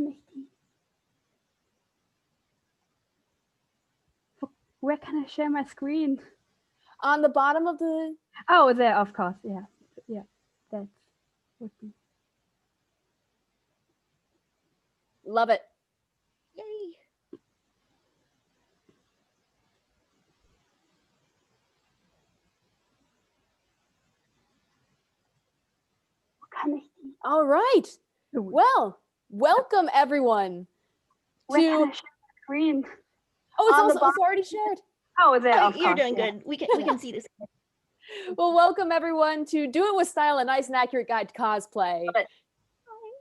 kann ich die? Where can I share my screen? On the bottom of the... Oh, there, of course. Yeah. Yeah. That would be. Love it. Yay. Kann ich die? All right. Well, welcome everyone Where can I to... share my screen? Oh, it's already shared. Oh, there, of You're course. doing Yeah. good. We can see this. Well, welcome everyone to Do It With Style, a nice and accurate guide to cosplay.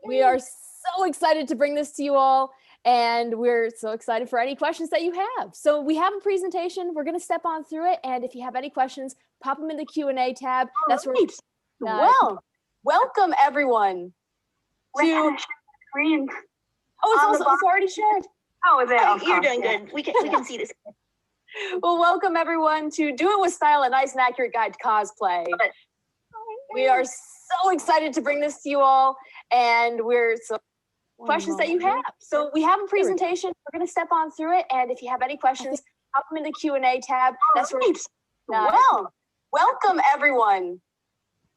We are so excited to bring this to you all, and we're so excited for any questions that you have. So we have a presentation. We're going to step on through it, and if you have any questions, pop them in the Q&A tab. That's right. Well, welcome everyone Where can I to... share my screen? Oh, it's already shared. Oh, there, of You're course. doing Yeah. good. We can see this. Well, welcome everyone to Do It With Style, a nice and accurate guide to cosplay. We are so excited to bring this to you all, and we're so questions that you have. So we have a presentation. We're going to step on through it, and if you have any questions, pop them in the Q&A tab. That's right. Well, welcome everyone.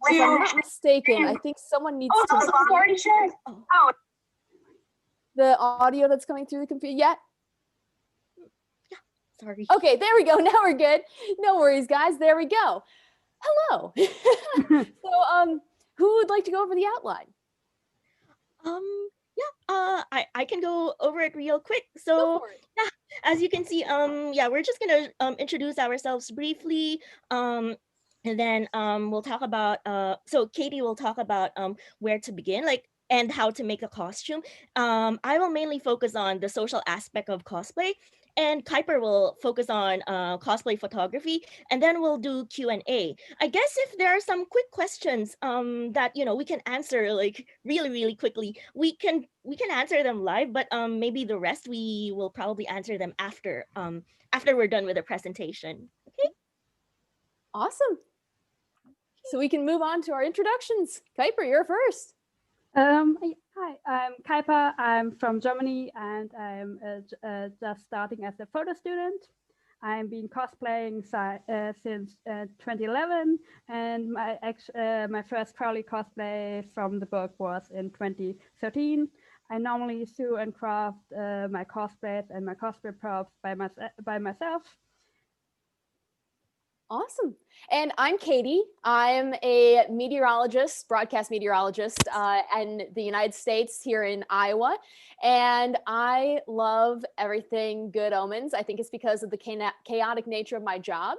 If I'm not mistaken, I think someone needs to... it's already shared. Oh. The audio that's coming through the computer. Yeah. Sorry. Okay, there we go. Now we're good. No worries, guys. There we go. Hello. So, who would like to go over the outline? I can go over it real quick. So yeah, as you can see, we're just gonna introduce ourselves briefly. And then we'll talk about so Katie will talk about where to begin, like, and how to make a costume. I will mainly focus on the social aspect of cosplay, and Kuiper will focus on cosplay photography, and then we'll do Q&A. I guess if there are some quick questions that we can answer like really quickly, we can answer them live, but maybe the rest we will probably answer them after we're done with the presentation. Okay. Awesome. So we can move on to our introductions. Kuiper, you're first. Hi, I'm Kuiper. I'm from Germany, and I'm just starting as a photo student. I've been cosplaying since 2011, and my first Crowley cosplay from the book was in 2013. I normally sew and craft my cosplays and my cosplay props by myself. Awesome. And I'm Katie. I'm a meteorologist, broadcast meteorologist in the United States here in Iowa. And I love everything Good Omens. I think it's because of the chaotic nature of my job,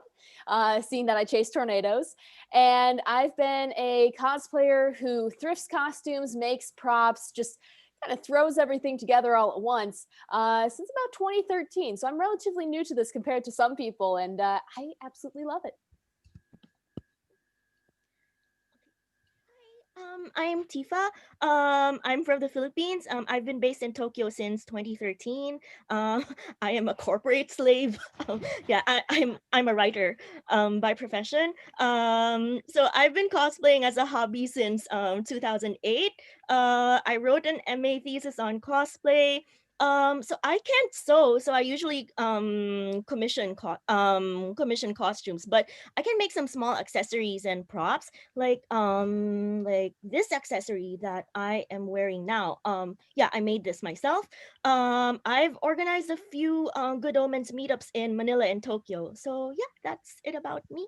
seeing that I chase tornadoes. And I've been a cosplayer who thrifts costumes, makes props, just kind of throws everything together all at once since about 2013. So I'm relatively new to this compared to some people, and I absolutely love it. I'm Tifa. I'm from the Philippines. I've been based in Tokyo since 2013. I am a corporate slave. I'm a writer by profession. So I've been cosplaying as a hobby since 2008. I wrote an MA thesis on cosplay. So I can't sew, so I usually commission costumes, but I can make some small accessories and props, like this accessory that I am wearing now. I made this myself. I've organized a few Good Omens meetups in Manila and Tokyo. So yeah, that's it about me.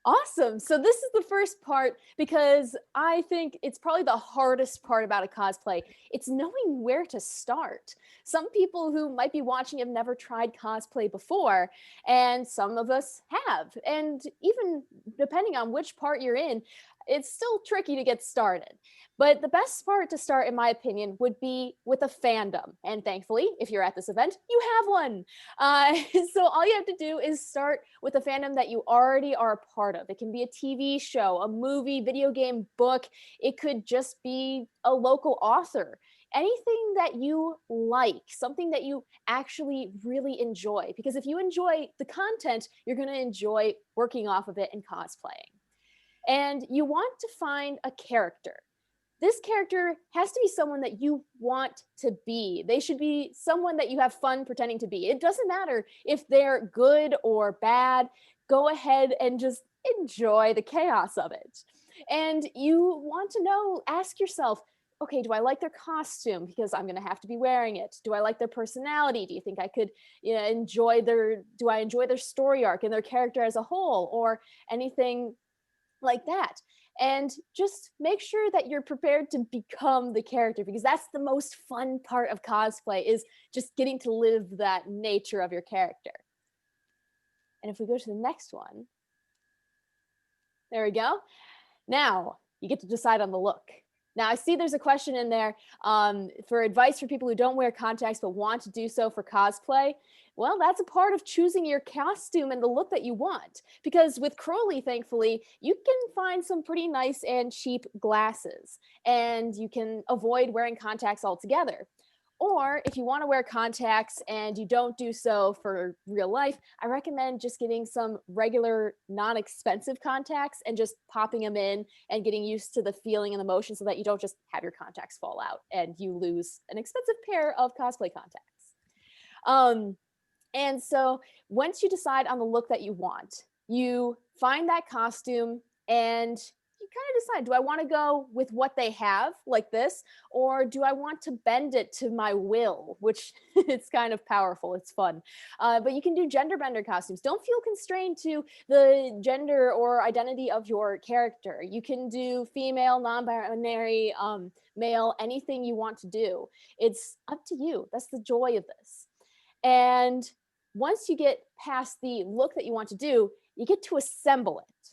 Awesome. So this is the first part, because I think it's probably the hardest part about a cosplay. It's knowing where to start. Some people who might be watching have never tried cosplay before, and some of us have. And even depending on which part you're in, it's still tricky to get started. But the best part to start, in my opinion, would be with a fandom. And thankfully, if you're at this event, you have one. So all you have to do is start with a fandom that you already are a part of. It can be a TV show, a movie, video game, book. It could just be a local author. Anything that you like, something that you actually really enjoy. Because if you enjoy the content, you're going to enjoy working off of it and cosplaying. And you want to find a character. this character has to be someone that you want to be. They should be someone that you have fun pretending to be. It doesn't matter if they're good or bad. Go ahead and just enjoy the chaos of it. And you want to know, ask yourself, okay, do I like their costume? Because I'm going to have to be wearing it. Do I like their personality? Do you think I could enjoy do I enjoy their story arc and their character as a whole, or anything like that? And just make sure that you're prepared to become the character, because that's the most fun part of cosplay, is just getting to live that nature of your character. And if we go to the next one, there we go. Now you get to decide on the look. Now I see there's a question in there for advice for people who don't wear contacts but want to do so for cosplay. Well, that's a part of choosing your costume and the look that you want. Because with Crowley, thankfully, you can find some pretty nice and cheap glasses, and you can avoid wearing contacts altogether. Or if you want to wear contacts and you don't do so for real life, I recommend just getting some regular, non-expensive contacts and just popping them in and getting used to the feeling and the motion, so that you don't just have your contacts fall out and you lose an expensive pair of cosplay contacts. And so once you decide on the look that you want, you find that costume and you kind of decide, do I want to go with what they have like this, or do I want to bend it to my will, which it's kind of powerful. It's fun. But you can do gender bender costumes. Don't feel constrained to the gender or identity of your character. You can do female, non-binary, male, anything you want to do. It's up to you. That's the joy of this. And once you get past the look that you want to do, you get to assemble it.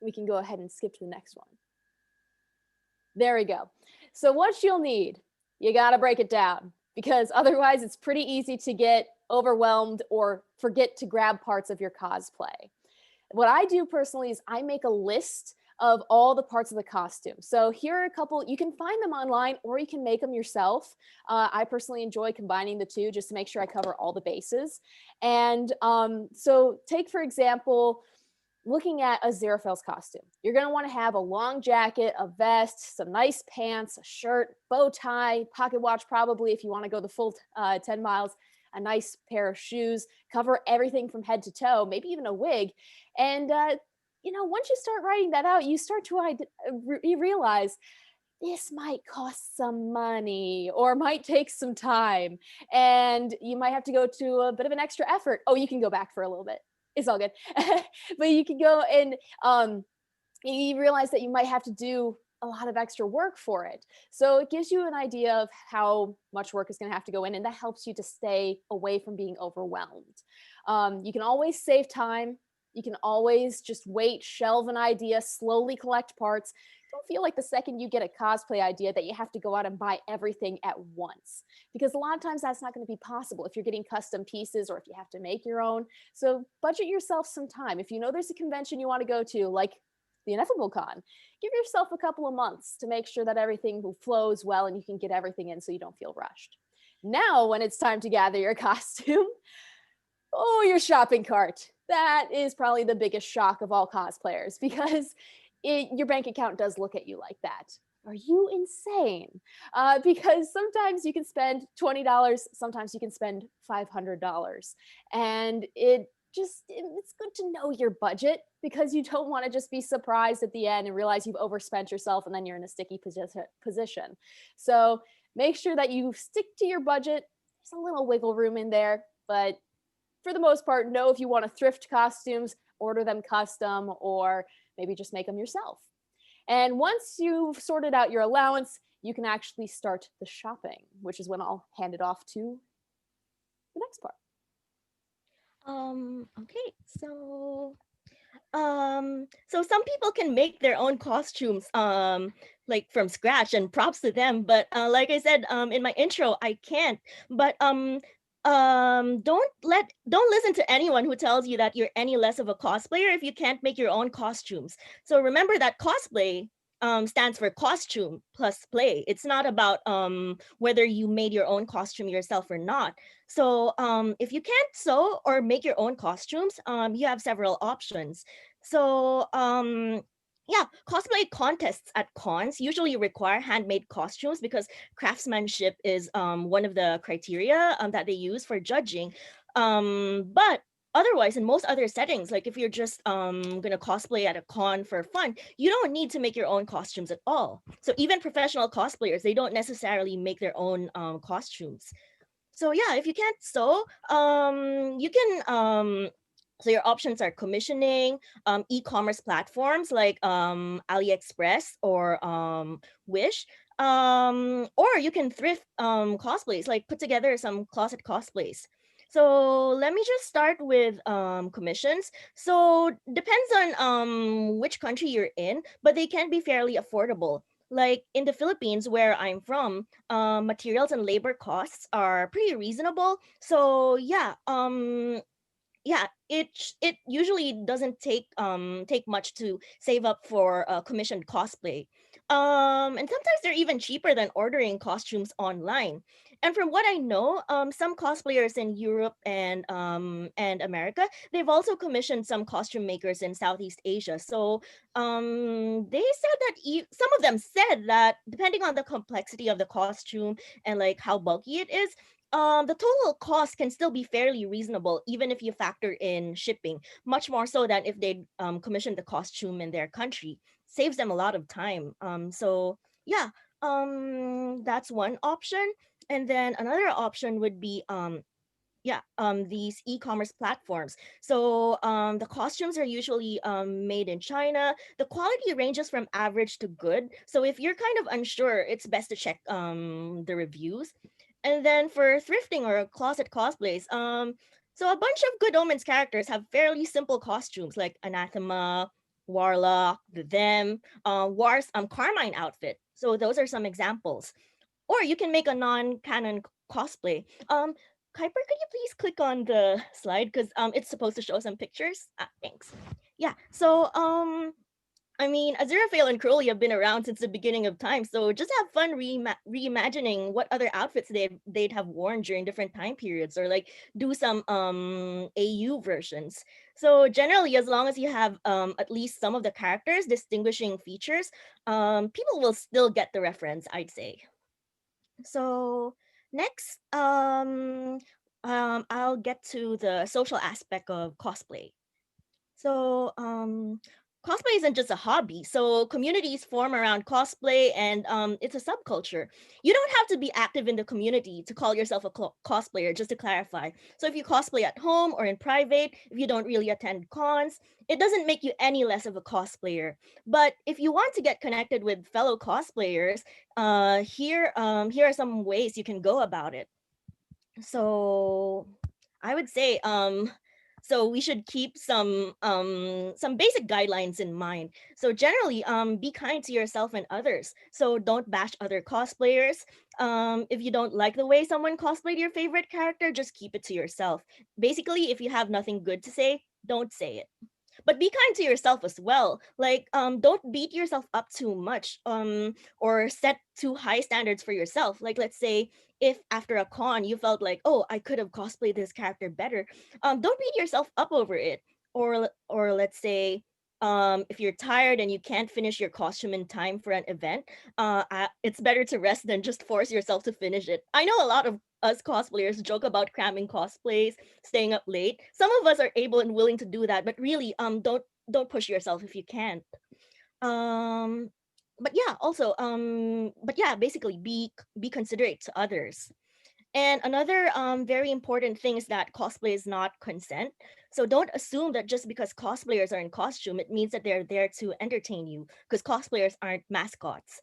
We can go ahead and skip to the next one. There we go. So what you'll need, you got to break it down, because otherwise it's pretty easy to get overwhelmed or forget to grab parts of your cosplay. What I do personally is I make a list of all the parts of the costume. So here are a couple. You can find them online or you can make them yourself. I personally enjoy combining the two just to make sure I cover all the bases. And so take, for example, looking at a Xerophil's costume. You're going to want to have a long jacket, a vest, some nice pants, a shirt, bow tie, pocket watch probably if you want to go the full 10 miles, a nice pair of shoes, cover everything from head to toe, maybe even a wig. And once you start writing that out, you start to you realize this might cost some money or might take some time, and you might have to go to a bit of an extra effort. Oh, you can go back for a little bit. It's all good. But you can go and you realize that you might have to do a lot of extra work for it. So it gives you an idea of how much work is going to have to go in, and that helps you to stay away from being overwhelmed. You can always save time. You can always just wait, shelve an idea, slowly collect parts. Don't feel like the second you get a cosplay idea that you have to go out and buy everything at once, because a lot of times that's not going to be possible if you're getting custom pieces or if you have to make your own. So budget yourself some time. If you know there's a convention you want to go to, like the Ineffable Con, give yourself a couple of months to make sure that everything flows well and you can get everything in so you don't feel rushed. Now, when it's time to gather your costume, your shopping cart. That is probably the biggest shock of all cosplayers, because your bank account does look at you like that. Are you insane? Because sometimes you can spend $20, sometimes you can spend $500. And it's good to know your budget, because you don't want to just be surprised at the end and realize you've overspent yourself and then you're in a sticky position. So make sure that you stick to your budget. There's a little wiggle room in there, but for the most part, know if you want to thrift costumes, order them custom, or maybe just make them yourself. And once you've sorted out your allowance, you can actually start the shopping, which is when I'll hand it off to the next part. Okay, so some people can make their own costumes like from scratch, and props to them, but like I said in my intro, I can't. But don't listen to anyone who tells you that you're any less of a cosplayer if you can't make your own costumes. So remember that cosplay stands for costume plus play. It's not about whether you made your own costume yourself or not. So if you can't sew or make your own costumes, you have several options. So yeah, cosplay contests at cons usually require handmade costumes because craftsmanship is one of the criteria that they use for judging. But otherwise, in most other settings, like if you're just gonna cosplay at a con for fun, you don't need to make your own costumes at all. So even professional cosplayers, they don't necessarily make their own costumes. So yeah, if you can't sew, you can so your options are commissioning, e-commerce platforms like AliExpress or Wish, or you can thrift cosplays, like put together some closet cosplays. So let me just start with commissions. So depends on which country you're in, but they can be fairly affordable. Like in the Philippines, where I'm from, materials and labor costs are pretty reasonable. So yeah, it usually doesn't take much to save up for commissioned cosplay. And sometimes they're even cheaper than ordering costumes online. And from what I know, some cosplayers in Europe and America, they've also commissioned some costume makers in Southeast Asia. So they said that some of them said that depending on the complexity of the costume and like how bulky it is, the total cost can still be fairly reasonable, even if you factor in shipping, much more so than if they commission the costume in their country. Saves them a lot of time. So yeah, that's one option. And then another option would be these e-commerce platforms. So the costumes are usually made in China. The quality ranges from average to good. So if you're kind of unsure, it's best to check the reviews. And then for thrifting or closet cosplays, so a bunch of Good Omens characters have fairly simple costumes like Anathema, Warlock, the Them, War's Carmine outfit. So those are some examples. Or you can make a non-canon cosplay. Kuiper, could you please click on the slide because it's supposed to show some pictures? Thanks. Yeah. So I mean, Aziraphale and Crowley have been around since the beginning of time, so just have fun reimagining what other outfits they'd have worn during different time periods, or like do some AU versions. So generally, as long as you have at least some of the characters' distinguishing features, people will still get the reference, I'd say. So next, I'll get to the social aspect of cosplay. So cosplay isn't just a hobby. So communities form around cosplay, and it's a subculture. You don't have to be active in the community to call yourself a cosplayer, just to clarify. So if you cosplay at home or in private, if you don't really attend cons, it doesn't make you any less of a cosplayer. But if you want to get connected with fellow cosplayers, here are some ways you can go about it. So I would say so we should keep some basic guidelines in mind. So generally be kind to yourself and others. So don't bash other cosplayers. If you don't like the way someone cosplayed your favorite character, just keep it to yourself. Basically, if you have nothing good to say, don't say it. But be kind to yourself as well. Like don't beat yourself up too much or set too high standards for yourself. Like let's say if after a con you felt like, oh, I could have cosplayed this character better, don't beat yourself up over it. Or let's say if you're tired and you can't finish your costume in time for an event, it's better to rest than just force yourself to finish it. I know a lot of us cosplayers joke about cramming cosplays, staying up late. Some of us are able and willing to do that, but really don't push yourself if you can't. Um but yeah, basically be considerate to others. And another very important thing is that cosplay is not consent. So don't assume that just because cosplayers are in costume, it means that they're there to entertain you, because cosplayers aren't mascots.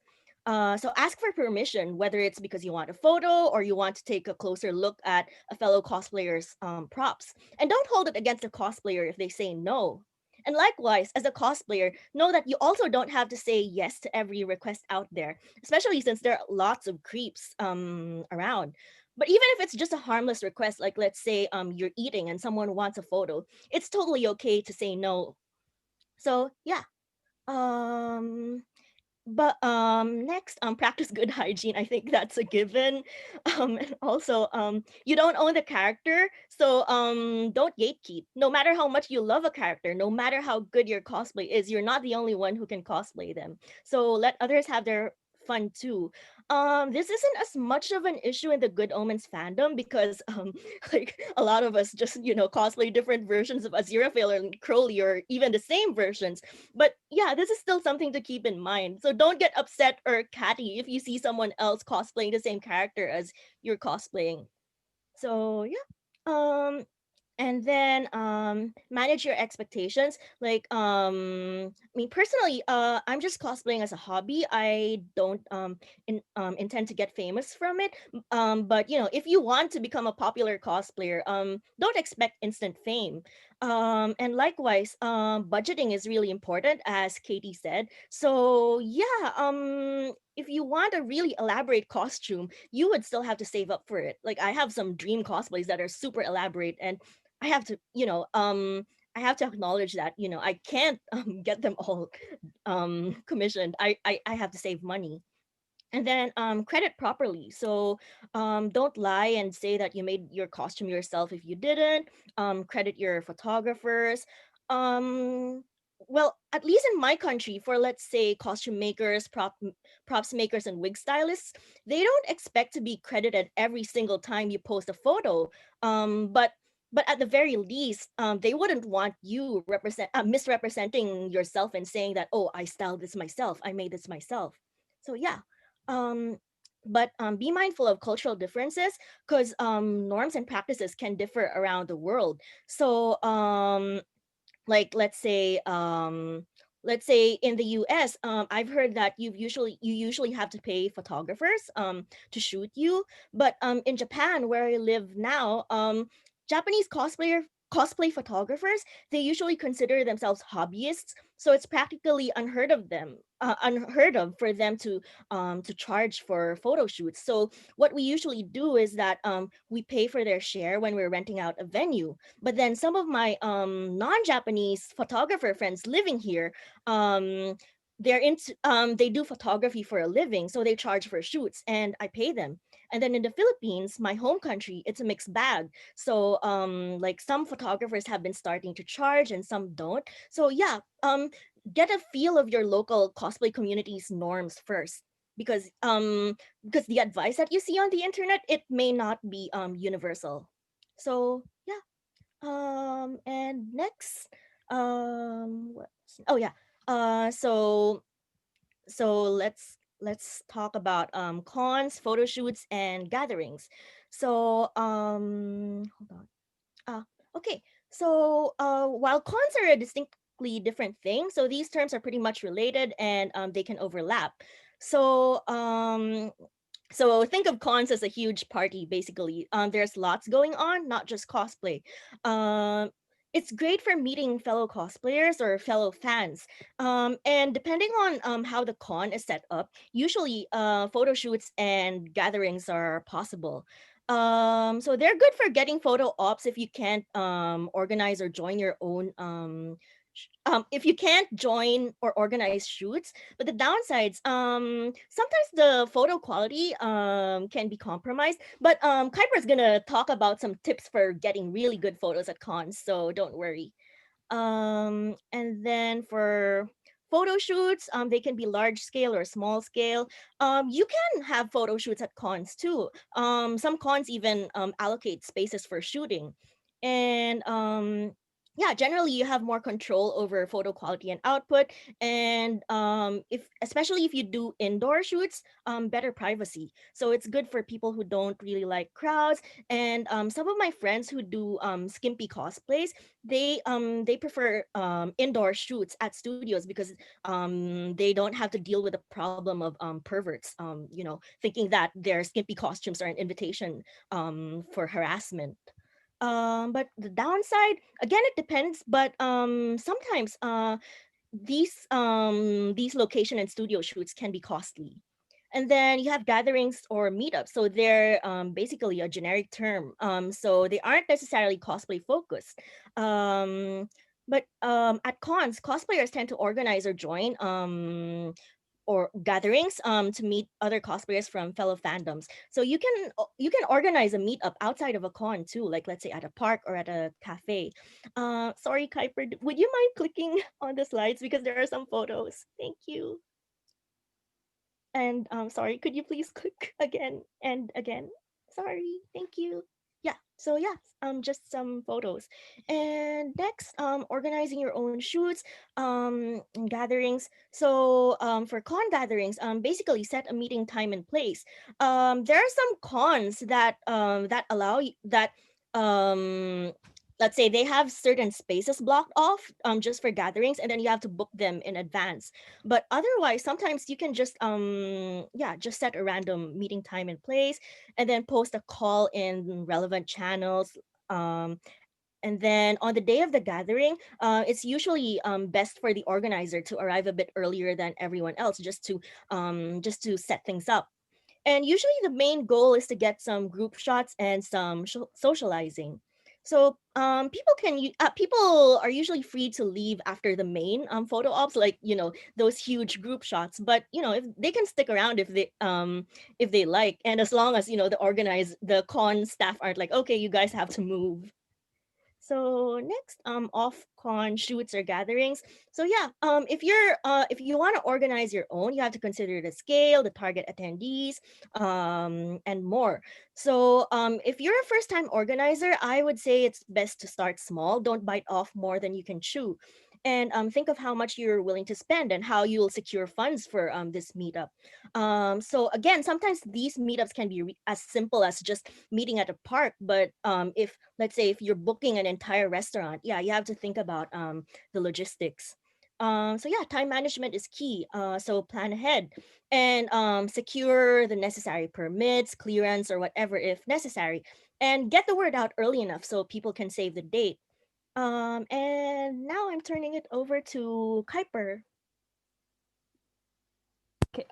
So ask for permission, whether it's because you want a photo or you want to take a closer look at a fellow cosplayer's props. And don't hold it against a cosplayer if they say no. And likewise, as a cosplayer, know that you also don't have to say yes to every request out there, especially since there are lots of creeps around. But even if it's just a harmless request, like let's say you're eating and someone wants a photo, it's totally okay to say no. So yeah, um, But next, practice good hygiene. I think that's a given. And also, you don't own the character, so don't gatekeep. No matter how much you love a character, no matter how good your cosplay is, you're not the only one who can cosplay them. So let others have their fun too. This isn't as much of an issue in the Good Omens fandom because like a lot of us just cosplay different versions of Aziraphale and Crowley, or even the same versions. But yeah, this is still something to keep in mind. So don't get upset or catty if you see someone else cosplaying the same character as you're cosplaying. So yeah. And then manage your expectations. Like I mean, personally, I'm just cosplaying as a hobby. I don't intend to get famous from it. But if you want to become a popular cosplayer, don't expect instant fame. And likewise, budgeting is really important, as Katie said. So yeah, if you want a really elaborate costume, you would still have to save up for it. Like I have some dream cosplays that are super elaborate, and I have to, I have to acknowledge that, I can't get them all commissioned. I have to save money. And then credit properly. So don't lie and say that you made your costume yourself if you didn't. Credit your photographers. Um, well, at least in my country, for let's say costume makers, props makers, and wig stylists, they don't expect to be credited every single time you post a photo. But at the very least, they wouldn't want you misrepresenting yourself and saying that, oh, I styled this myself, I made this myself. So yeah, um, but be mindful of cultural differences, because norms and practices can differ around the world. So like let's say in the US, I've heard that you usually have to pay photographers to shoot you. But in Japan, where I live now, Japanese cosplay photographers, they usually consider themselves hobbyists, so it's practically unheard of for them to charge for photo shoots. So what we usually do is that we pay for their share when we're renting out a venue. But then some of my non-Japanese photographer friends living here, um, they do photography for a living, so they charge for shoots, and I pay them. And then in the Philippines, my home country, it's a mixed bag. So like some photographers have been starting to charge and some don't. So yeah, get a feel of your local cosplay community's norms first, because the advice that you see on the internet, it may not be universal. So yeah. And next, oh yeah. So talk about cons, photo shoots, and gatherings. So hold on. Ah, okay. So while cons are a distinctly different thing, so these terms are pretty much related, and they can overlap. So so think of cons as a huge party, basically. There's lots going on, not just cosplay. Um, it's great for meeting fellow cosplayers or fellow fans. And depending on how the con is set up, usually photo shoots and gatherings are possible. So they're good for getting photo ops if you can't organize or join your own if you can't join or organize shoots. But the downsides, sometimes the photo quality can be compromised. But Kuiper is gonna talk about some tips for getting really good photos at cons, so don't worry. And then for photo shoots, they can be large scale or small scale. You can have photo shoots at cons too. Some cons even allocate spaces for shooting. And yeah, generally you have more control over photo quality and output. And if especially if you do indoor shoots, better privacy. So it's good for people who don't really like crowds. And some of my friends who do skimpy cosplays, they prefer indoor shoots at studios, because they don't have to deal with the problem of perverts, thinking that their skimpy costumes are an invitation for harassment. But the downside, again, it depends. But sometimes these location and studio shoots can be costly. And then you have gatherings or meetups. So they're basically a generic term. So they aren't necessarily cosplay focused. But at cons, cosplayers tend to organize or join or gatherings to meet other cosplayers from fellow fandoms. So you can organize a meetup outside of a con too, like let's say at a park or at a cafe. Sorry, Kuiper, would you mind clicking on the slides because there are some photos? Thank you. And sorry, could you please click again and again? Sorry, thank you. Yeah, so yeah, just some photos. And next, organizing your own shoots, and gatherings. So for con gatherings, basically set a meeting time and place. There are some cons that allow that um let's say they have certain spaces blocked off just for gatherings, and then you have to book them in advance. But otherwise, sometimes you can just yeah, just set a random meeting time and place, and then post a call in relevant channels. um and then on the day of the gathering, it's usually best for the organizer to arrive a bit earlier than everyone else, just to set things up. And usually the main goal is to get some group shots and some socializing. So people are usually free to leave after the main photo ops, like those huge group shots. But if they can stick around if they like, and as long as the con staff aren't like, okay, you guys have to move. So next, off con shoots or gatherings. So yeah, if you want to organize your own, you have to consider the scale, the target attendees, and more. So if you're a first-time organizer, I would say it's best to start small. Don't bite off more than you can chew, and think of how much you're willing to spend and how you'll secure funds for this meetup. So again, sometimes these meetups can be as simple as just meeting at a park, but if let's say if you're booking an entire restaurant, yeah, you have to think about the logistics. So yeah, time management is key. So plan ahead and secure the necessary permits, clearance, or whatever if necessary, and get the word out early enough so people can save the date. And now I'm turning it over to Kuiper. Okay.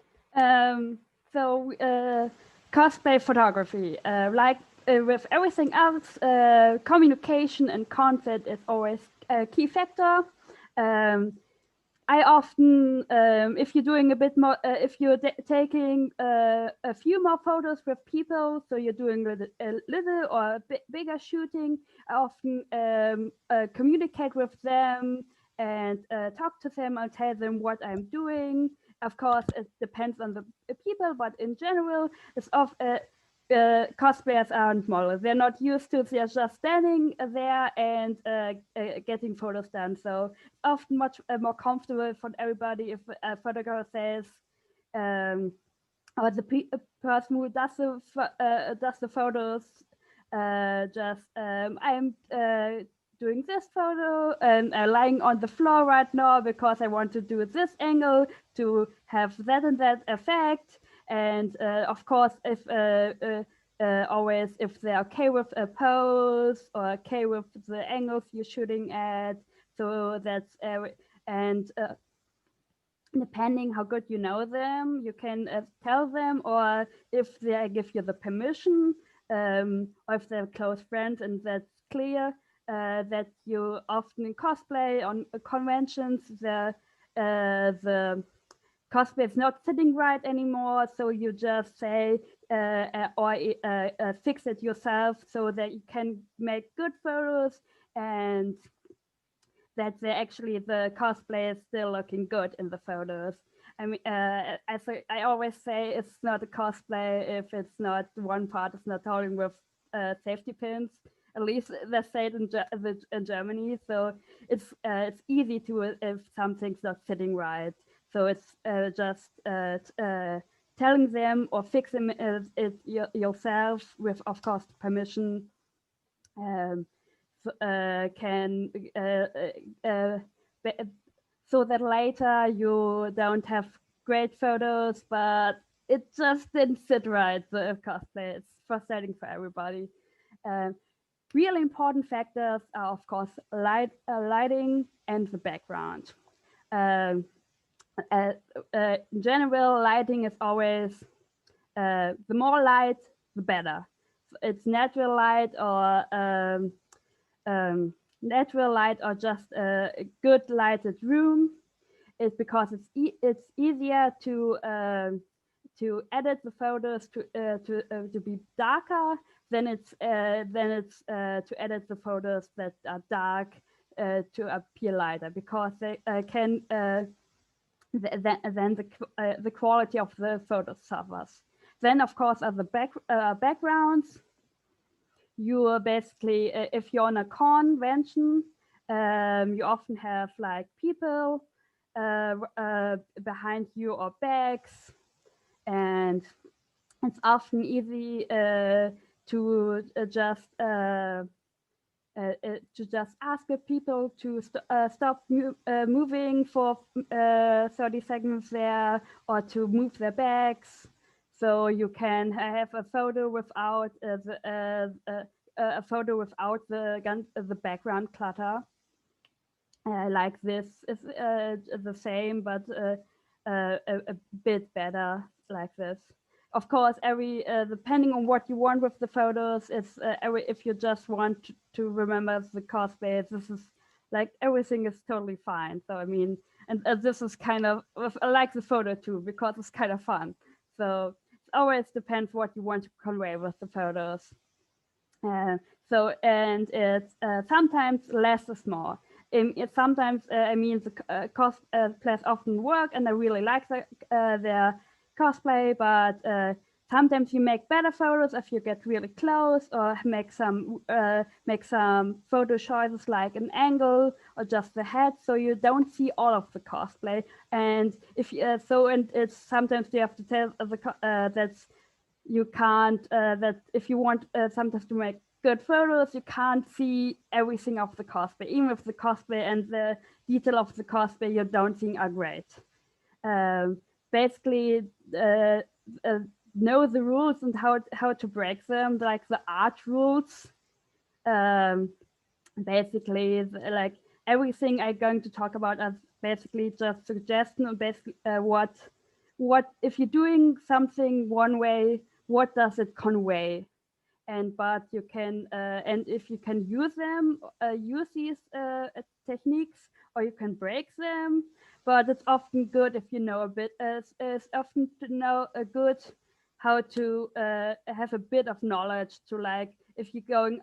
So cosplay photography, like with everything else, communication and content is always a key factor. I often, if you're doing a bit more, if you're taking a few more photos with people, so you're doing a little or a bit bigger shooting, I often communicate with them and talk to them and tell them what I'm doing. Of course, it depends on the people, but in general, it's cosplayers aren't models. They're not used to, they're just standing there and getting photos done. So often much more comfortable for everybody if a photographer says, or the person who does the photos, I'm doing this photo and lying on the floor right now because I want to do this angle to have that and that effect. And of course, if always if they're okay with a pose or okay with the angles you're shooting at, so that's and depending how good you know them, you can tell them, or if they give you the permission, or if they're close friends and that's clear, that you often in cosplay on conventions, the cosplay is not sitting right anymore, so you just say or fix it yourself so that you can make good photos and that the cosplay is still looking good in the photos. I mean, I always say it's not a cosplay if it's not one part is not holding with safety pins. At least they say it in Germany. So it's easy to if something's not fitting right. So it's just telling them or fixing it yourself with, of course, permission. Can so that later you don't have great photos, but it just didn't sit right. The cosplay is frustrating for everybody. Really important factors are, of course, lighting and the background. In general, lighting is always the more light, the better. It's natural light or natural light or just a good lighted room. is because it's easier to edit the photos to be darker than it's to edit the photos that are dark to appear lighter, because they can then the quality of the photos suffers. Then of course are the backgrounds. You are basically, if you're on a convention, you often have like people behind you or bags, and it's often easy to just ask the people to stop moving for 30 seconds there, or to move their bags, so you can have a photo without the background clutter. Like this is the same, but a bit better like this. Of course, depending on what you want with the photos, it's if you just want to remember the cosplay, this is like everything is totally fine. So I mean, and this is kind of, I like the photo too because it's kind of fun. So it always depends what you want to convey with the photos. And it's sometimes less is more. Sometimes I mean the cosplays often work, and I really like their cosplay, but sometimes you make better photos if you get really close, or make some photo choices like an angle or just the head, so you don't see all of the cosplay. And if and it's sometimes you have to tell that you can't that if you want sometimes to make good photos, you can't see everything of the cosplay. Even if the cosplay and the detail of the cosplay you don't think are great. Basically, know the rules and how to break them, like the art rules. Basically, like everything I'm going to talk about is basically just suggestion. Basically, what if you're doing something one way, what does it convey? But you can and if you can use them, use these techniques, or you can break them. But it's often good if you know a bit. It's often to know a good how to have a bit of knowledge to, like, if you're going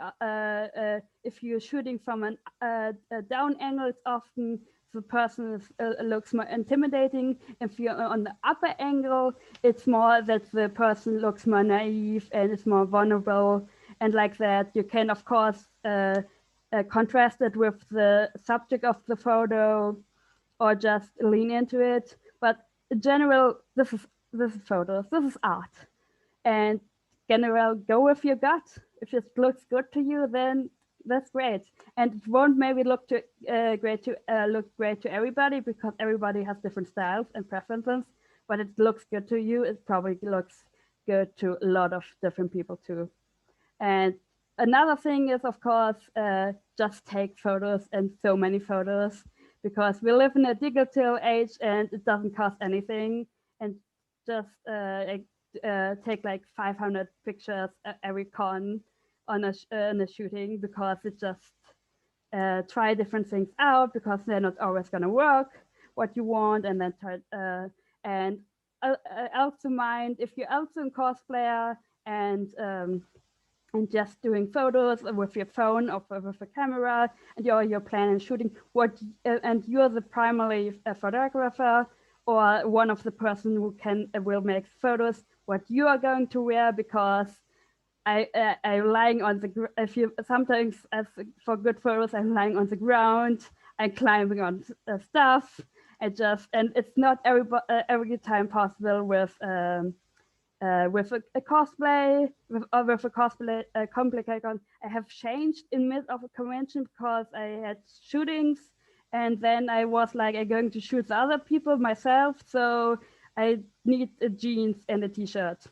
if you're shooting from a down angle, it's often the person looks more intimidating. If you're on the upper angle, it's more that the person looks more naive and is more vulnerable. And like that, you can, of course, contrast it with the subject of the photo, or just lean into it. But in general, this is photos, this is art. And general, go with your gut. If it looks good to you, then that's great. And it won't maybe look great to everybody, because everybody has different styles and preferences. But it looks good to you, it probably looks good to a lot of different people too. And another thing is, of course, just take photos, and so many photos, because we live in a digital age and it doesn't cost anything. And just take like 500 pictures at every con on a shooting, because it just try different things out, because they're not always going to work what you want. And then try and also mind, if you're also a cosplayer and just doing photos with your phone or with a camera, and you're planning shooting, and you're the primary photographer, or one of the person who will make photos, what you are going to wear, because I'm lying on the sometimes for good photos I'm lying on the ground, I'm climbing on stuff, and it's not every time possible with a cosplay, with a cosplay complicated. I have changed in mid of a convention because I had shootings, and then I was like, I'm going to shoot the other people myself, so I need jeans and a t-shirt.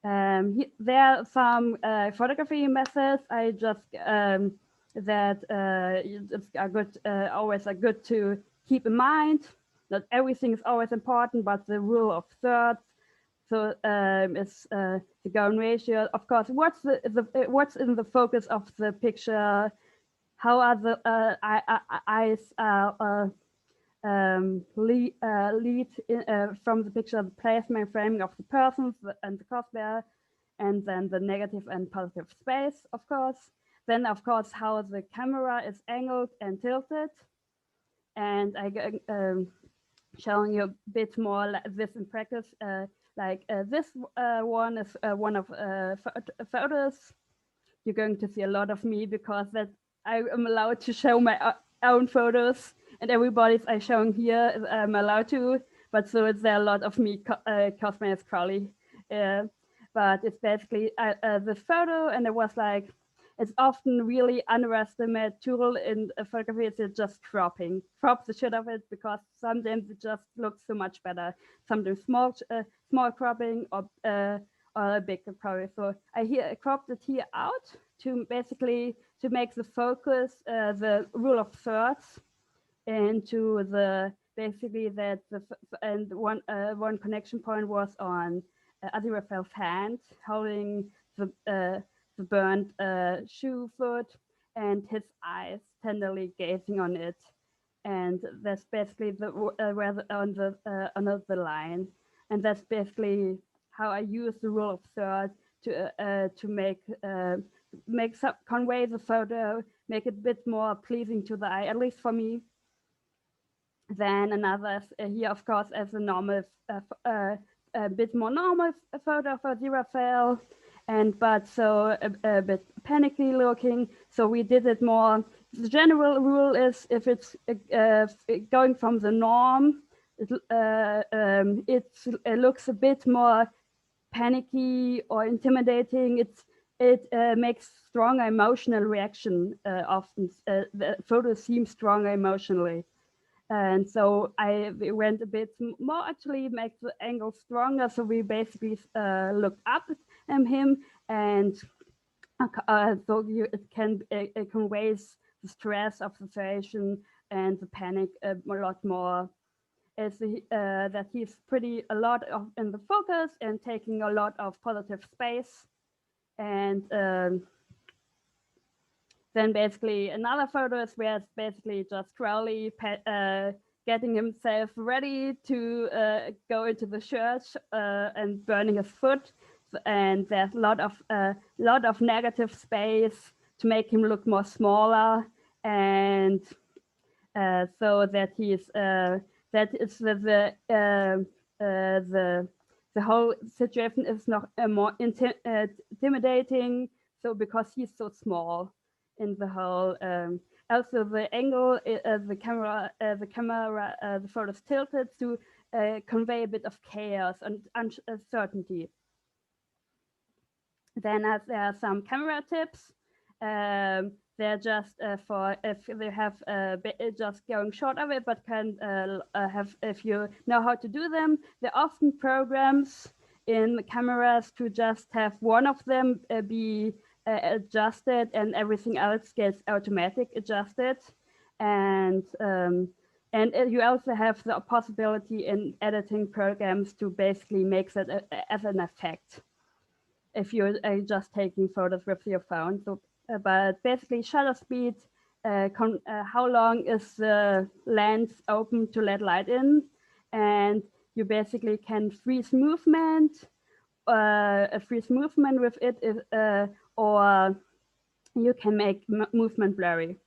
There are some photography methods I just that are good, always are good to keep in mind. Not everything is always important, but the rule of thirds. So it's the golden ratio. Of course, what's in the focus of the picture? How are the eyes lead from the picture, the placement framing of the person and the cosplayer, and then the negative and positive space, of course. Then, of course, how the camera is angled and tilted. And showing you a bit more like this in practice. This one is one of photos. You're going to see a lot of me because that I am allowed to show my own photos, and everybody's I'm showing here I'm allowed to. But so there are a lot of me cosplaying as Crowley. But it's basically this photo, and it was like, it's often really underestimated tool in photography is just crop the shit of it, because sometimes it just looks so much better. Sometimes small cropping or a big cropping. So I cropped it here out to basically to make the focus the rule of thirds into the basically that the and one connection point was on Aziraphale's hand holding the burnt shoe foot and his eyes tenderly gazing on it, and that's basically the where on the line, and that's basically how I use the rule of third to convey the photo, make it a bit more pleasing to the eye, at least for me. Then another here, of course, as a normal, a bit more normal photo for Aziraphale, but so a bit panicky looking. So we did it more. The general rule is if it's going from the norm, it looks a bit more panicky or intimidating. It makes stronger emotional reaction. Often the photos seem stronger emotionally. And so I went a bit more, actually make the angle stronger. So we basically looked up at him, and so it conveys the stress of the situation and the panic a lot more. Is that he's pretty a lot in the focus and taking a lot of positive space. And then basically another photo is where it's basically just Crowley getting himself ready to go into the church and burning his foot. And there's a lot of negative space to make him look more smaller, and so that he's that is the whole situation is not more intimidating. So because he's so small in the whole. Also, the angle, the camera, the photo is tilted to convey a bit of chaos and uncertainty. Then there are some camera tips. They're just for if they have just going short of it, but can have, if you know how to do them. There are often programs in the cameras to just have one of them be adjusted and everything else gets automatic adjusted. And you also have the possibility in editing programs to basically make that as an effect if you're just taking photos with your phone. So, but basically shutter speed, how long is the lens open to let light in, and you basically can freeze movement with it, or you can make movement blurry.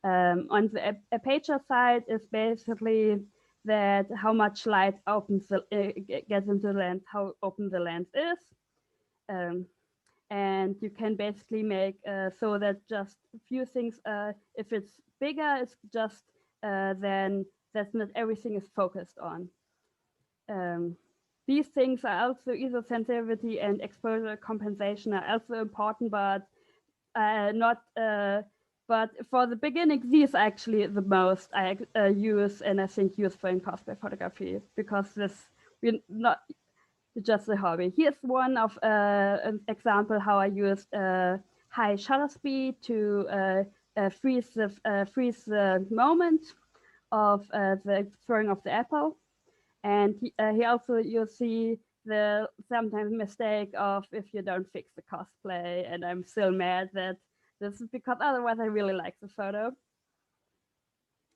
On the aperture side is basically that how much light opens gets into the lens, how open the lens is. And you can basically make so that just a few things, if it's bigger, it's just then that's not everything is focused on. These things are also ISO sensitivity and exposure compensation are also important, but not. But for the beginning, these are actually the most I use and I think useful in cosplay photography, because this we're not just a hobby. Here's one of an example how I used high shutter speed to freeze the moment of the throwing of the apple. And he also, you'll see the sometimes mistake of if you don't fix the cosplay, and I'm still mad that this is because otherwise I really like the photo.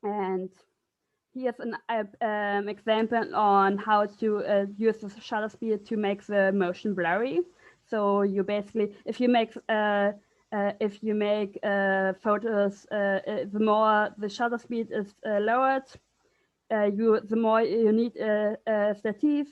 And here's an example on how to use the shutter speed to make the motion blurry. So you basically, if you make photos, the more the shutter speed is lowered, the more you need a stative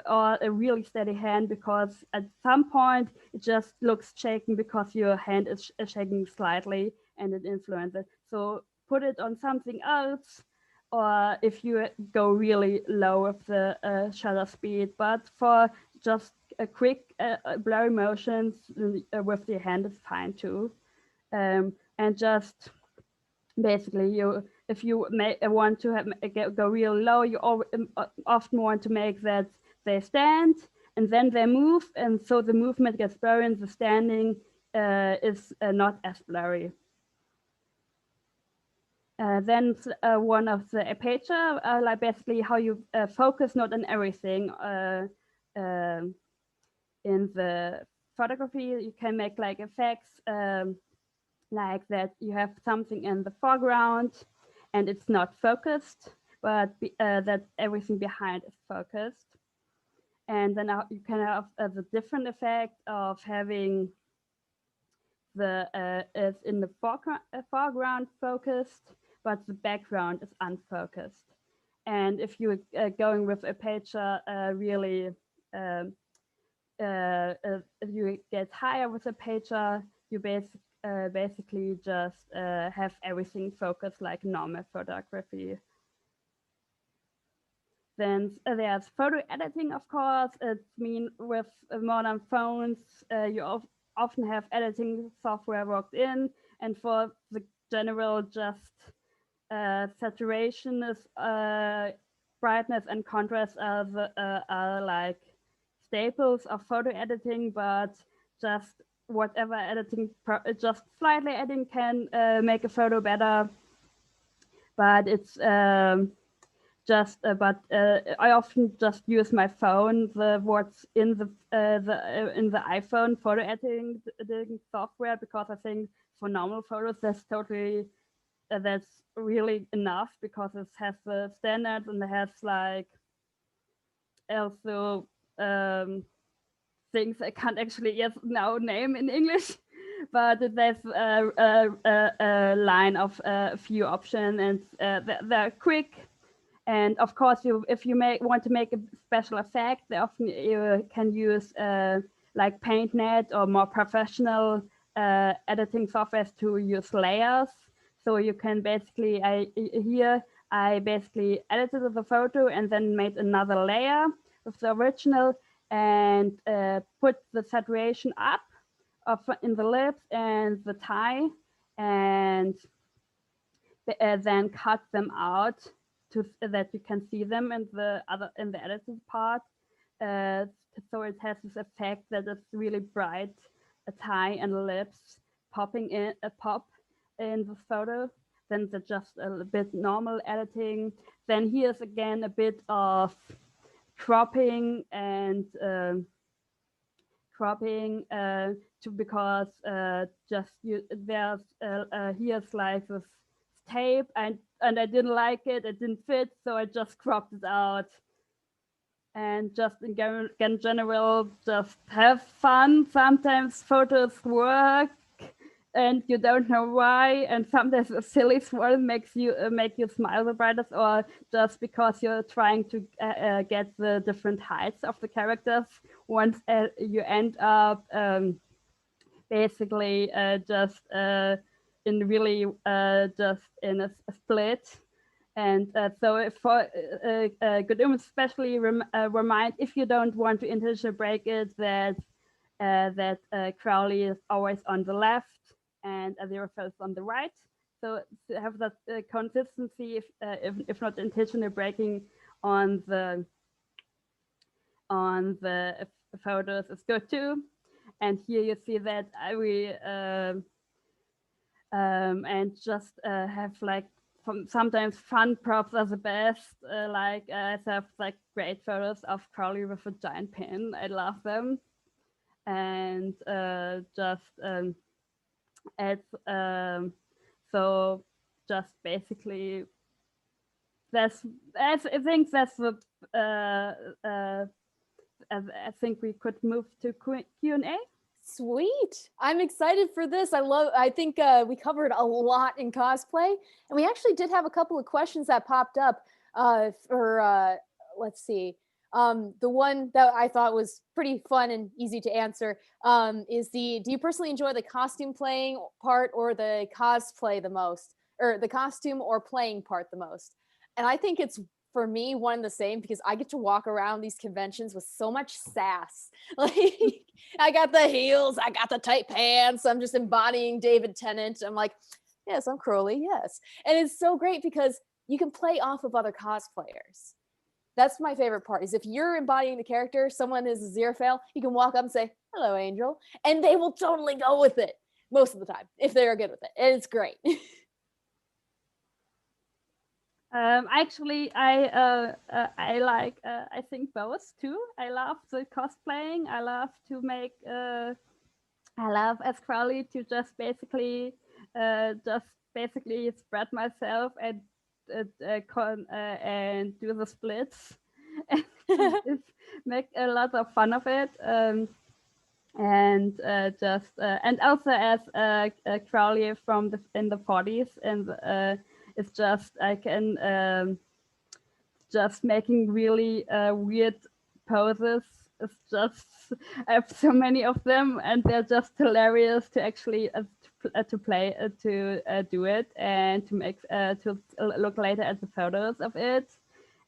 or a really steady hand, because at some point it just looks shaking because your hand is shaking slightly and it influences it. So put it on something else, or if you go really low with the shutter speed. But for just a quick blurry motions with the hand is fine too. And just basically if you want to go real low, you often want to make that they stand and then they move, and so the movement gets blurry and the standing is not as blurry. Then one of the aperture, like basically how you focus not on everything. In the photography, you can make like effects like that you have something in the foreground and it's not focused, but that everything behind is focused. And then you can have the different effect of having the is in the foreground focused, but the background is unfocused. And if you're going with aperture really you get higher with aperture, you basically just have everything focused like normal photography. Then there's photo editing, of course. With modern phones, you often have editing software worked in, and for the general just saturation is brightness and contrast are like staples of photo editing, but just whatever editing, just slightly editing can make a photo better. But it's I often just use my phone, what's in the iPhone photo editing software, because I think for normal photos that's really enough, because it has the standards and it has like also things I can't actually now name in English, but there's a line of a few options, and they're quick. And of course, if you want to make a special effect, they often you can use like PaintNet or more professional editing softwares to use layers. So you can basically, I basically edited the photo and then made another layer of the original and put the saturation up in the lips and the tie, and then cut them out that you can see them in the edited part. So it has this effect that it's really bright, a tie and lips popping in a pop in the photo. Then it's just a bit normal editing. Then here's again a bit of cropping and because here's like this tape and I didn't like it, it didn't fit, so I just cropped it out. And just in general, just have fun. Sometimes photos work and you don't know why, and sometimes a silly swirl makes you make you smile the brightest, or just because you're trying to get the different heights of the characters. Once you end up basically just in really just in a split. And so if for good image, especially remind, if you don't want to intentionally break it, that Crowley is always on the left and Aziraphale is on the right. So to have that consistency, if not intentionally breaking on the photos, is good too. And here you see that and just have like sometimes fun props are the best. I have like great photos of Crowley with a giant pin. I love them. And so just basically I think that's the I think we could move to Q&A. Sweet. I'm excited for this. I think we covered a lot in cosplay, and we actually did have a couple of questions that popped up for, let's see. The one that I thought was pretty fun and easy to answer is do you personally enjoy the costume playing part or the cosplay the most, or the costume or playing part the most? And I think it's, for me, one and the same, because I get to walk around these conventions with so much sass. Like, I got the heels, I got the tight pants, I'm just embodying David Tennant. I'm like, yes, I'm Crowley, yes. And it's so great because you can play off of other cosplayers. That's my favorite part, is if you're embodying the character, someone is a Aziraphale, you can walk up and say, hello, Angel, and they will totally go with it most of the time, if they're good with it. And it's great. Actually, I like I think both too. I love the cosplaying. I love to make. I love as Crowley to just basically spread myself and and do the splits and just make a lot of fun of it. And and also as Crowley from in the 40s, and it's just I can just making really weird poses. It's just I have so many of them, and they're just hilarious to actually to play to do it and to make to look later at the photos of it,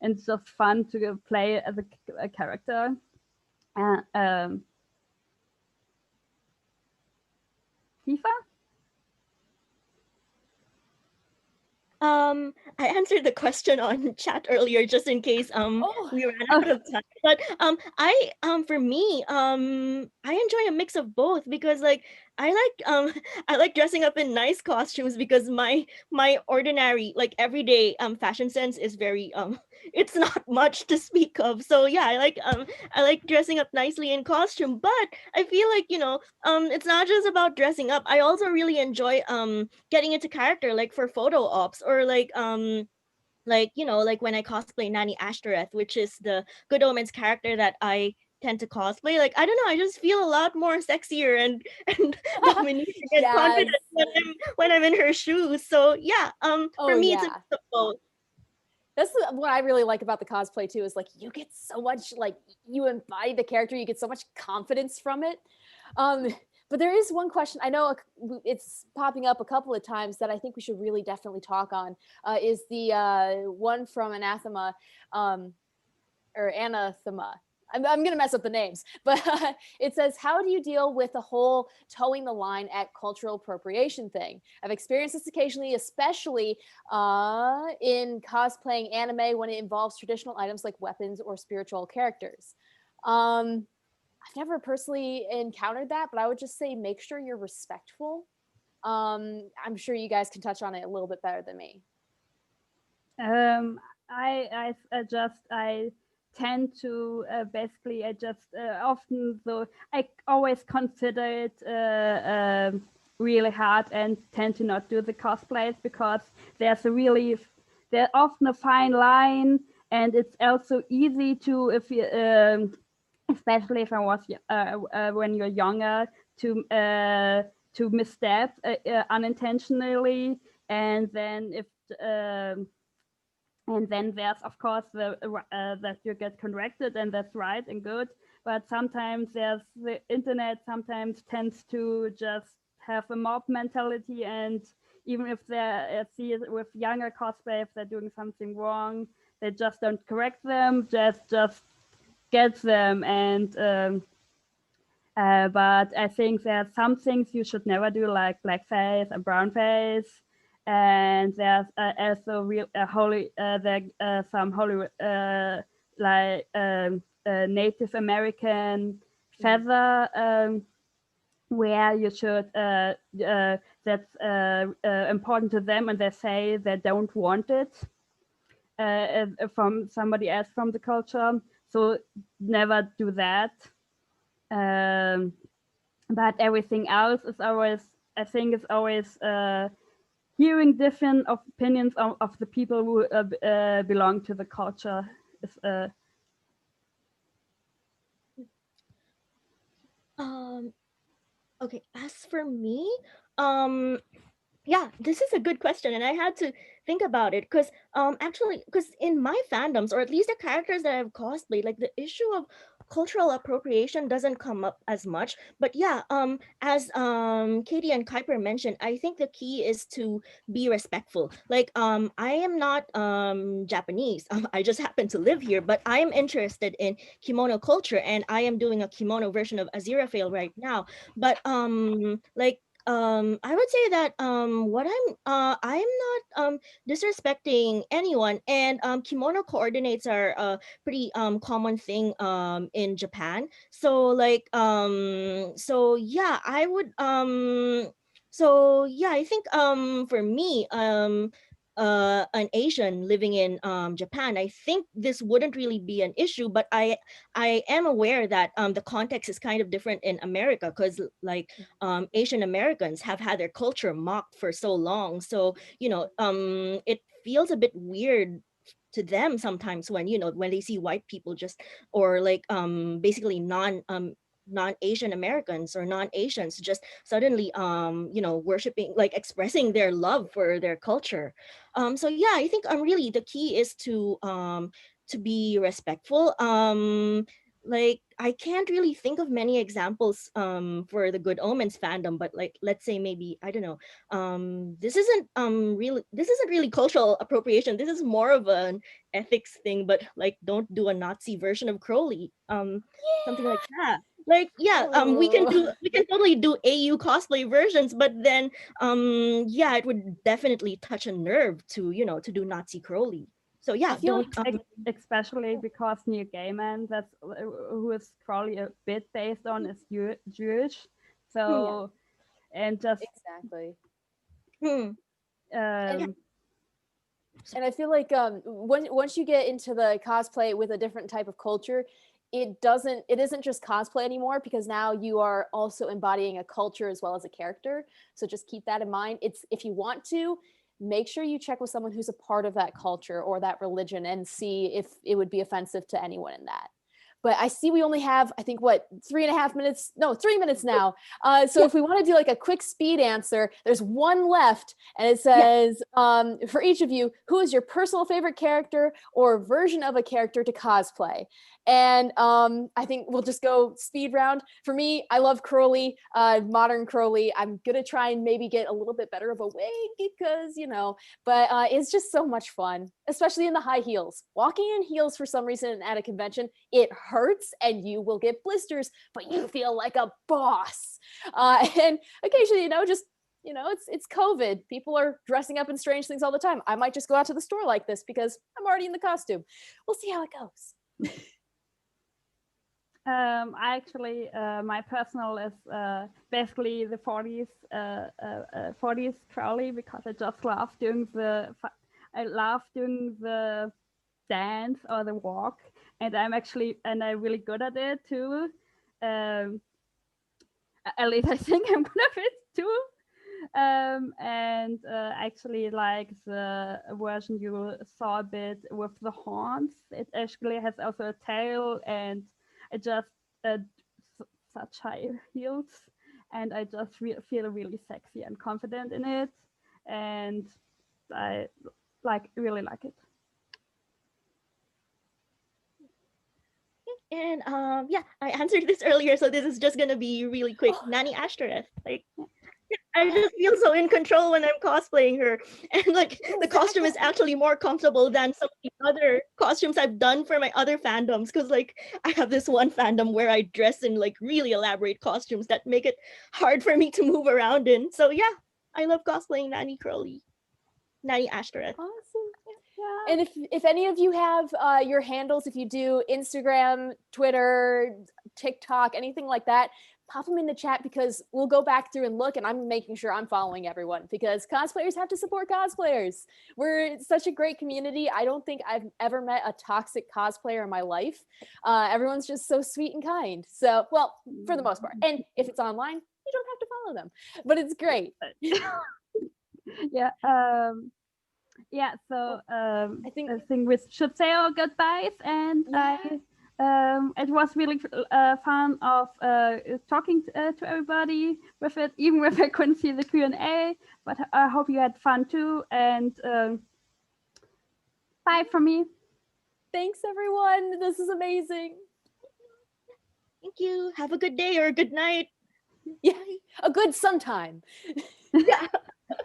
and it's just fun to play as a character. Tifa? I answered the question on chat earlier just in case we ran out of time. But for me, I enjoy a mix of both, because like I like dressing up in nice costumes, because my ordinary, like, everyday fashion sense is very it's not much to speak of. So yeah, I like dressing up nicely in costume, but I feel like, it's not just about dressing up. I also really enjoy getting into character, like for photo ops, or like like when I cosplay Nanny Ashtoreth, which is the Good Omens character that I tend to cosplay. Like, I don't know, I just feel a lot more sexier and dominating and confident when I'm in her shoes. So yeah, for me it's a mix of both. That's what I really like about the cosplay too, is like you get so much, like, you embody the character, you get so much confidence from it. But there is one question I know it's popping up a couple of times that I think we should really definitely talk on, is the one from Anathema, or Anathema. I'm going to mess up the names, but it says, how do you deal with the whole towing the line at cultural appropriation thing? I've experienced this occasionally, especially in cosplaying anime when it involves traditional items like weapons or spiritual characters. I've never personally encountered that, but I would just say make sure you're respectful. I'm sure you guys can touch on it a little bit better than me. I tend to basically I just often, though I always consider it really hard and tend to not do the cosplays, because there's often a fine line, and it's also easy to, if you especially if I was when you're younger, to misstep unintentionally, and then and then there's of course the that you get corrected, and that's right and good. But sometimes there's the internet sometimes tends to just have a mob mentality, and even if they see it with younger cosplay, if they're doing something wrong, they just don't correct them, just get them. And but I think there are some things you should never do, like blackface and brownface. And there's also some Hollywood like Native American feather, where you should that's important to them, and they say they don't want it from somebody else from the culture. So never do that. But everything else is always, I think, is always hearing different opinions of the people who belong to the culture is Okay, as for me, um yeah, this is a good question, and I had to think about it because actually, because in my fandoms, or at least the characters that I've cosplayed, like the issue of cultural appropriation doesn't come up as much. But yeah, as Katie and Kuiper mentioned, I think the key is to be respectful. Like I am not Japanese. I just happen to live here, but I am interested in kimono culture, and I am doing a kimono version of Aziraphale right now. But like I would say that what I'm not disrespecting anyone, and kimono coordinates are a pretty common thing in Japan. So like so yeah, I would so yeah, I think for me an Asian living in Japan, I think this wouldn't really be an issue, but I am aware that the context is kind of different in America, because like Asian Americans have had their culture mocked for so long. So, you know, it feels a bit weird to them sometimes when, you know, when they see white people just, or like basically non-Asian Americans or non-Asians just suddenly you know, worshiping, like expressing their love for their culture. So yeah, I think really the key is to be respectful. Like I can't really think of many examples for the Good Omens fandom, but like let's say maybe, I don't know, this isn't really cultural appropriation. This is more of an ethics thing, but like don't do a Nazi version of Crowley. Something like that. Like yeah, Oh. we can totally do AU cosplay versions, but then yeah, it would definitely touch a nerve to, you know, to do Nazi Crowley. So I yeah, feel don't like especially because Neil Gaiman, that's who is probably a bit based on, is Jewish. So and just exactly. hmm. um, And I feel like once you get into the cosplay with a different type of culture, it isn't just cosplay anymore, because now you are also embodying a culture as well as a character. So just keep that in mind. It's, if you want to, make sure you check with someone who's a part of that culture or that religion and see if it would be offensive to anyone in that. But I see we only have, I think, what, 3.5 minutes? No, 3 minutes now. So Yeah. if we want to do like a quick speed answer, there's one left, and it Yeah. says, for each of you, who is your personal favorite character or version of a character to cosplay? And I think we'll just go speed round. For me, I love Crowley, modern Crowley. I'm gonna try and maybe get a little bit better of a wig because, you know, but it's just so much fun, especially in the high heels. Walking in heels for some reason at a convention, it hurts and you will get blisters, but you feel like a boss. And occasionally, you know, just, you know, it's COVID. People are dressing up in strange things all the time. I might just go out to the store like this because I'm already in the costume. We'll see how it goes. I actually, my personal is basically the 40s Crowley, because I just love doing the dance or the walk, and I'm really good at it too. At least I think I'm good at it too. And actually, like the version you saw a bit with the horns, it actually has also a tail, and it just such high heels, and I just feel really sexy and confident in it, and I really like it. And yeah, I answered this earlier, so this is just gonna be really quick. Nanny Ashtoreth. Like I just feel so in control when I'm cosplaying her. And like the costume is actually more comfortable than some of the other costumes I've done for my other fandoms. Cause like I have this one fandom where I dress in like really elaborate costumes that make it hard for me to move around in. So yeah, I love cosplaying Nanny Crowley. Nanny Ashtoreth. Awesome. Yeah. And if any of you have your handles, if you do Instagram, Twitter, TikTok, anything like that, pop them in the chat, because we'll go back through and look, and I'm making sure I'm following everyone, because cosplayers have to support cosplayers. We're such a great community. I don't think I've ever met a toxic cosplayer in my life. Everyone's just so sweet and kind. So, well, for the most part. And if it's online, you don't have to follow them, but it's great. Yeah. Yeah. So I think I think we should say our goodbyes, and it was really fun of talking to everybody with it, even if I couldn't see the Q&A. But I hope you had fun too. And bye from me. thanks everyone. This is amazing. Thank you. Have a good day or a good night. Yeah, a good sometime. Yeah.